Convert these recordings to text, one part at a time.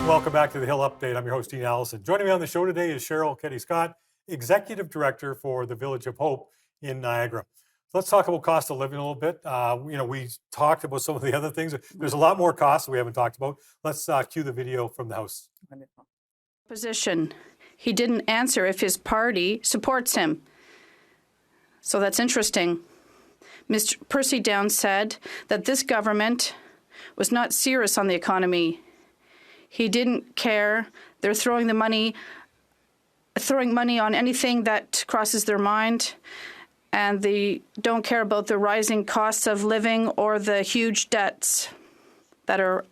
welcome back to the Hill Update. I'm your host, Dean Allison. Joining me on the show today is Cheryl Keddy-Scott, Executive Director for the Village of Hope in Niagara. So let's talk about cost of living a little bit. We talked about some of the other things. There's a lot more costs we haven't talked about. Let's cue the video from the House. Position. He didn't answer if his party supports him. So that's interesting. Mr. Percy Downs said that this government was not serious on the economy. He didn't care. They're throwing money on anything that crosses their mind, and they don't care about the rising costs of living or the huge debts that are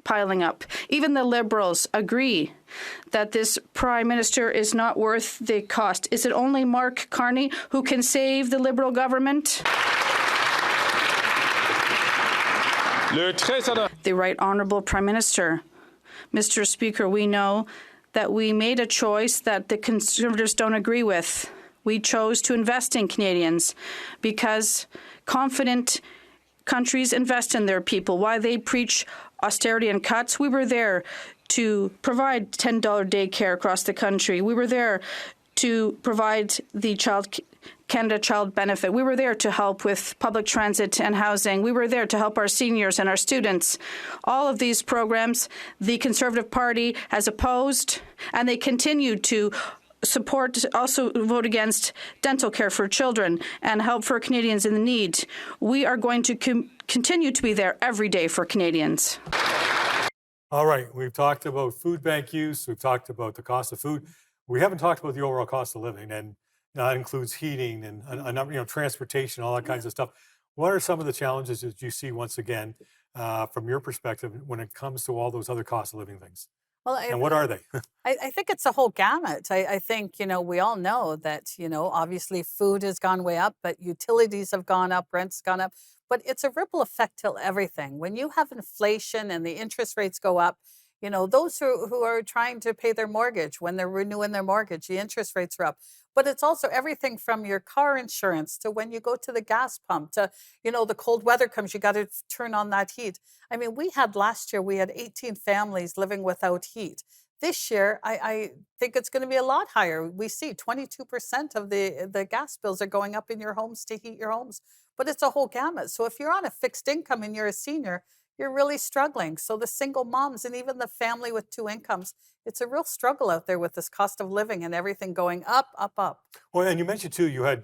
piling up. Even the Liberals agree that this Prime Minister is not worth the cost. Is it only Mark Carney who can save the Liberal government? The Right Honourable Prime Minister. Mr. Speaker, we know that we made a choice that the Conservatives don't agree with. We chose to invest in Canadians because confident countries invest in their people. While they preach austerity and cuts, we were there to provide $10 daycare across the country. We were there to provide the Canada Child Benefit. We were there to help with public transit and housing. We were there to help our seniors and our students. All of these programs, the Conservative Party has opposed, and they continue to support, also vote against dental care for children and help for Canadians in need. We are going to continue to be there every day for Canadians. All right, we've talked about food bank use. We've talked about the cost of food. We haven't talked about the overall cost of living, and that includes heating and a number, transportation, all that kinds of stuff. What are some of the challenges that you see, once again, from your perspective, when it comes to all those other cost of living things? Well, and what are they? I think it's a whole gamut. I think, we all know that, obviously food has gone way up, but utilities have gone up, rent's gone up. But it's a ripple effect to everything. When you have inflation and the interest rates go up, those who are trying to pay their mortgage, when they're renewing their mortgage, the interest rates are up. But it's also everything from your car insurance to when you go to the gas pump to, the cold weather comes, you got to turn on that heat. I mean, last year, we had 18 families living without heat. This year, I think it's going to be a lot higher. We see 22% of the gas bills are going up in your homes to heat your homes. But it's a whole gamut. So if you're on a fixed income and you're a senior, you're really struggling. So the single moms and even the family with two incomes, it's a real struggle out there with this cost of living and everything going up, up, up. Well, and you mentioned too, you had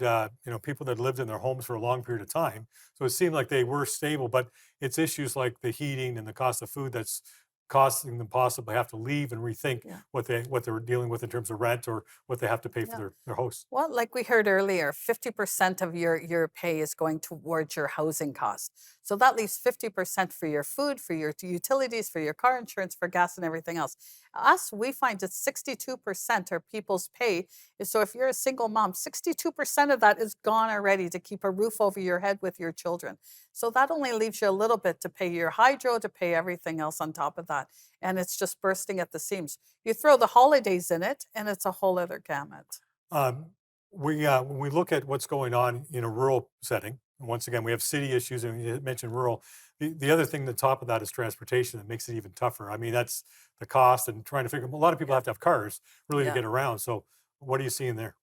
people that lived in their homes for a long period of time, so it seemed like they were stable. But it's issues like the heating and the cost of food that's costing them possibly have to leave and rethink what they're dealing with in terms of rent or what they have to pay for their hosts. Well, like we heard earlier, 50% of your pay is going towards your housing cost. So that leaves 50% for your food, for your utilities, for your car insurance, for gas and everything else. We find that 62% are people's pay. So if you're a single mom, 62% of that is gone already to keep a roof over your head with your children. So that only leaves you a little bit to pay your hydro, to pay everything else on top of that. And it's just bursting at the seams. You throw the holidays in it, and it's a whole other gamut. When we look at what's going on in a rural setting, and once again, we have city issues, and you mentioned rural. The other thing, the top of that, is transportation that makes it even tougher. I mean, that's the cost and trying to figure. A lot of people have to have cars really to get around. So, what are you seeing there?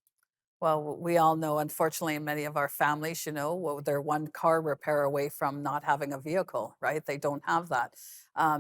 Well, we all know, unfortunately, many of our families, they're one car repair away from not having a vehicle, right? They don't have that.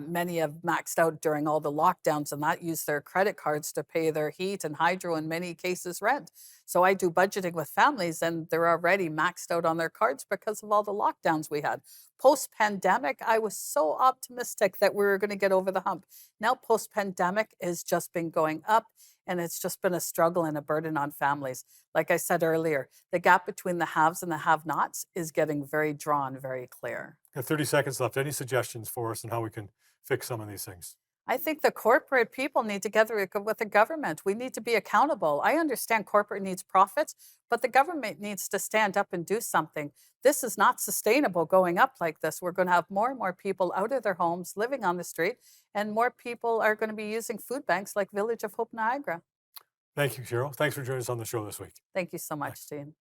Many have maxed out during all the lockdowns and that used their credit cards to pay their heat and hydro, in many cases, rent. So I do budgeting with families and they're already maxed out on their cards because of all the lockdowns we had. Post-pandemic, I was so optimistic that we were going to get over the hump. Now, post-pandemic has just been going up. And it's just been a struggle and a burden on families. Like I said earlier, the gap between the haves and the have-nots is getting very drawn, very clear. Got 30 seconds left. Any suggestions for us on how we can fix some of these things? I think the corporate people need to get together with the government. We need to be accountable. I understand corporate needs profits, but the government needs to stand up and do something. This is not sustainable going up like this. We're going to have more and more people out of their homes, living on the street, and more people are going to be using food banks like Village of Hope Niagara. Thank you, Cheryl. Thanks for joining us on the show this week. Thank you so much, Dean.